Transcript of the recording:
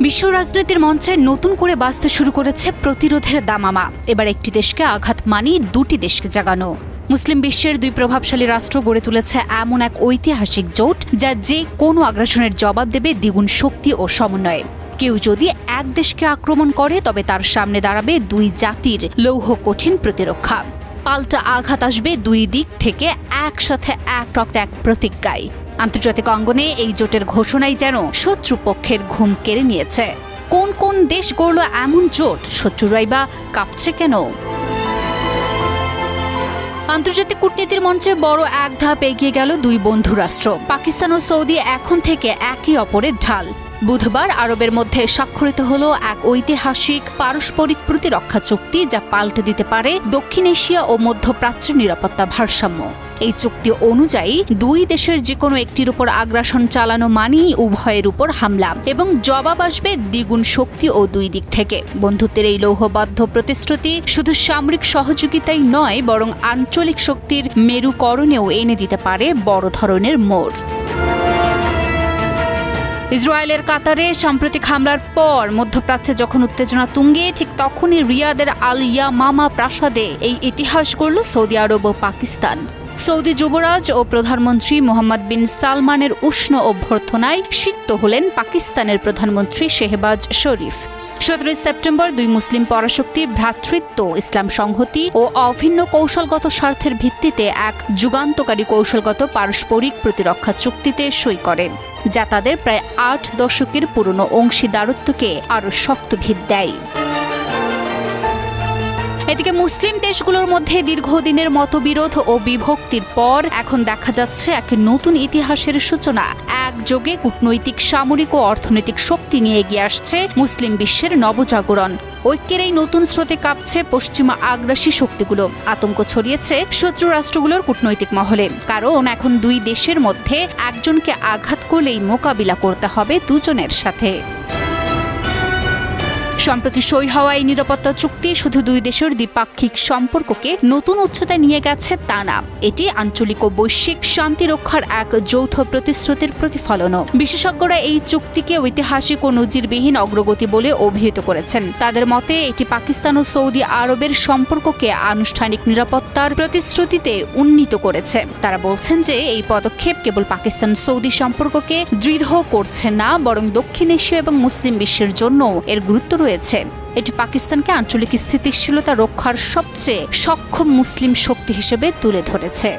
বিশ্ব রাজনীতির মঞ্চে নতুন করে বাজতে শুরু করেছে প্রতিরোধের দামামা। এবার একটি দেশকে আঘাত মানি দুটি দেশকে জাগানো। মুসলিম বিশ্বের দুই প্রভাবশালী রাষ্ট্র গড়ে তুলেছে এমন এক ঐতিহাসিক জোট যা যে কোনো আগ্রাসনের জবাব দেবে দ্বিগুণ শক্তি ও সমন্বয়ে। কেউ যদি এক দেশকে আক্রমণ করে তবে তার সামনে দাঁড়াবে দুই জাতির লৌহ কঠিন প্রতিরক্ষা। পাল্টা আঘাত আসবে দুই দিক থেকে একসাথে এক রক্তে এক প্রতিজ্ঞায়। আন্তর্জাতিক অঙ্গনে এই জোটের ঘোষণাই যেন শত্রুপক্ষের ঘুম কেড়ে নিয়েছে। কোন কোন দেশ গড়ল এমন জোট? শত্রুরাই বা কাঁপছে কেন? আন্তর্জাতিক কূটনীতির মঞ্চে বড় এক ধাপ এগিয়ে গেল দুই বন্ধু রাষ্ট্র। পাকিস্তান ও সৌদি এখন থেকে একে অপরের ঢাল। বুধবার আরবের মধ্যে স্বাক্ষরিত হলো এক ঐতিহাসিক পারস্পরিক প্রতিরক্ষা চুক্তি, যা পাল্টে দিতে পারে দক্ষিণ এশিয়া ও মধ্যপ্রাচ্যের নিরাপত্তা ভারসাম্য। এই চুক্তি অনুযায়ী দুই দেশের যে কোনো একটির উপর আগ্রাসন চালানো মানেই উভয়ের উপর হামলা, এবং জবাব আসবে দ্বিগুণ শক্তি ও দুই দিক থেকে। বন্ধুত্বের এই লৌহবদ্ধ প্রতিশ্রুতি শুধু সামরিক সহযোগিতাই নয়, বরং আঞ্চলিক শক্তির মেরুকরণেও এনে দিতে পারে বড় ধরনের মোড়। ইসরায়েলের কাতারে সাম্প্রতিক হামলার পর মধ্যপ্রাচ্যে যখন উত্তেজনা তুঙ্গে, ঠিক তখনই রিয়াদের আল ইয়ামামা প্রাসাদে এই ইতিহাস গড়ল সৌদি আরব ও পাকিস্তান। সৌদি যুবরাজ ও প্রধানমন্ত্রী মোহাম্মদ বিন সালমানের উষ্ণ অভ্যর্থনায় সিক্ত হলেন পাকিস্তানের প্রধানমন্ত্রী শেহবাজ শরীফ। 17 সেপ্টেম্বর দুই মুসলিম পরাশক্তি ভ্রাতৃত্ব, ইসলাম সংহতি ও অভিন্ন কৌশলগত স্বার্থের ভিত্তিতে এক যুগান্তকারী কৌশলগত পারস্পরিক প্রতিরক্ষা চুক্তিতে সই করেন, যা তাদের প্রায় 8 দশকের পুরনো অংশীদারত্বকে আরও শক্ত ভিত দেয়। এদিকে মুসলিম দেশগুলোর মধ্যে দীর্ঘদিনের মতবিরোধ ও বিভক্তির পর এখন দেখা যাচ্ছে এক নতুন ইতিহাসের সূচনা। একযোগে কূটনৈতিক, সামরিক ও অর্থনৈতিক শক্তি নিয়ে এগিয়ে আসছে মুসলিম বিশ্বের নবজাগরণ। ঐক্যের এই নতুন স্রোতে কাঁপছে পশ্চিমা আগ্রাসী শক্তিগুলো। আতঙ্ক ছড়িয়েছে শত্রু রাষ্ট্রগুলোর কূটনৈতিক মহলে, কারণ এখন দুই দেশের মধ্যে একজনকে আঘাত করলেই মোকাবিলা করতে হবে দুজনের সাথে। সম্প্রতি সই হওয়া এই নিরাপত্তা চুক্তি শুধু দুই দেশের দ্বিপাক্ষিক সম্পর্ককে নতুন উচ্চতায় নিয়ে গেছে তা না, এটি আঞ্চলিক ও বৈশ্বিক শান্তি রক্ষার এক যৌথ প্রতিশ্রুতির প্রতিফলনও। বিশেষজ্ঞরা এই চুক্তিকে ঐতিহাসিক ও নজিরবিহীন অগ্রগতি বলে অভিহিত করেছেন। তাদের মতে এটি পাকিস্তান ও সৌদি আরবের সম্পর্ককে আনুষ্ঠানিক নিরাপত্তার প্রতিশ্রুতিতে উন্নীত করেছে। তারা বলছেন যে এই পদক্ষেপ কেবল পাকিস্তান সৌদি সম্পর্ককে দৃঢ় করছে না, বরং দক্ষিণ এশিয়া এবং মুসলিম বিশ্বের জন্য এর গুরুত্ব রয়েছে। এটি পাকিস্তানকে আঞ্চলিক স্থিতিশীলতা রক্ষার সবচেয়ে সক্ষম মুসলিম শক্তি হিসেবে তুলে ধরেছে।